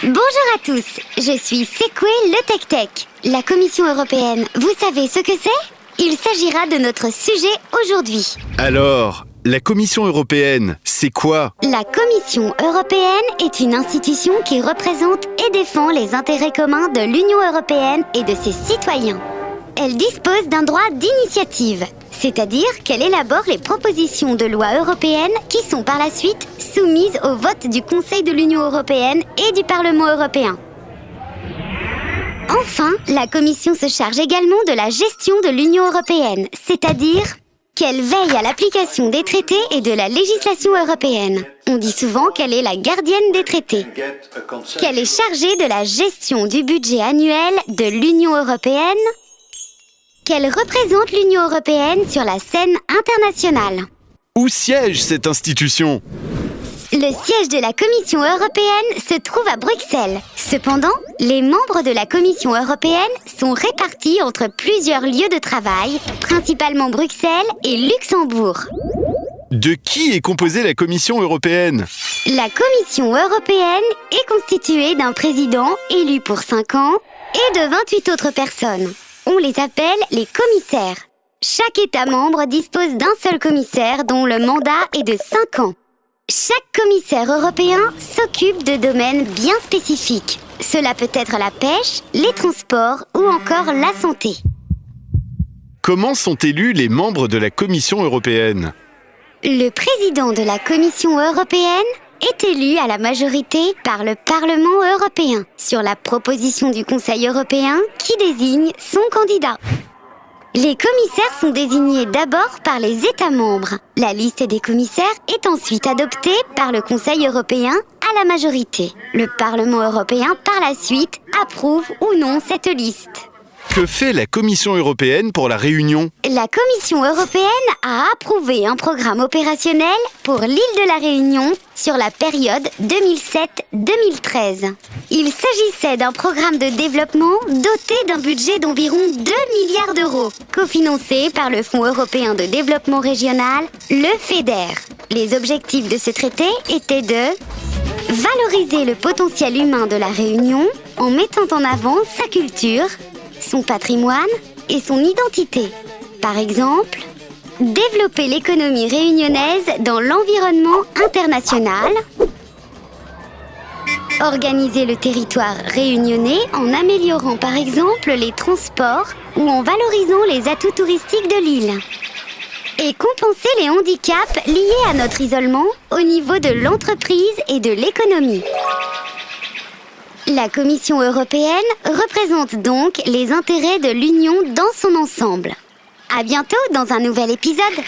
Bonjour à tous, je suis Sekwe le Tech Tech. La Commission européenne, vous savez ce que c'est? Il s'agira de notre sujet aujourd'hui. Alors, la Commission européenne, c'est quoi? La Commission européenne est une institution qui représente et défend les intérêts communs de l'Union européenne et de ses citoyens. Elle dispose d'un droit d'initiative, c'est-à-dire qu'elle élabore les propositions de loi européennes qui sont par la suite soumises au vote du Conseil de l'Union européenne et du Parlement européen. Enfin, la Commission se charge également de la gestion de l'Union européenne, c'est-à-dire qu'elle veille à l'application des traités et de la législation européenne. On dit souvent qu'elle est la gardienne des traités. Qu'elle est chargée de la gestion du budget annuel de l'Union européenne. Qu'elle représente l'Union européenne sur la scène internationale. Où siège cette institution? Le siège de la Commission européenne se trouve à Bruxelles. Cependant, les membres de la Commission européenne sont répartis entre plusieurs lieux de travail, principalement Bruxelles et Luxembourg. De qui est composée la Commission européenne? La Commission européenne est constituée d'un président élu pour 5 ans et de 28 autres personnes. On les appelle les commissaires. Chaque État membre dispose d'un seul commissaire dont le mandat est de 5 ans. Chaque commissaire européen s'occupe de domaines bien spécifiques. Cela peut être la pêche, les transports ou encore la santé. Comment sont élus les membres de la Commission européenne? Le président de la Commission européenne est élu à la majorité par le Parlement européen, sur la proposition du Conseil européen qui désigne son candidat. Les commissaires sont désignés d'abord par les États membres. La liste des commissaires est ensuite adoptée par le Conseil européen à la majorité. Le Parlement européen, par la suite, approuve ou non cette liste. Que fait la Commission européenne pour la Réunion? La Commission européenne a approuvé un programme opérationnel pour l'île de la Réunion sur la période 2007-2013. Il s'agissait d'un programme de développement doté d'un budget d'environ 2 milliards d'euros, cofinancé par le Fonds européen de développement régional, le FEDER. Les objectifs de ce traité étaient de valoriser le potentiel humain de la Réunion en mettant en avant sa culture, son patrimoine et son identité. Par exemple, développer l'économie réunionnaise dans l'environnement international, organiser le territoire réunionnais en améliorant par exemple les transports ou en valorisant les atouts touristiques de l'île, et compenser les handicaps liés à notre isolement au niveau de l'entreprise et de l'économie. La Commission européenne représente donc les intérêts de l'Union dans son ensemble. À bientôt dans un nouvel épisode.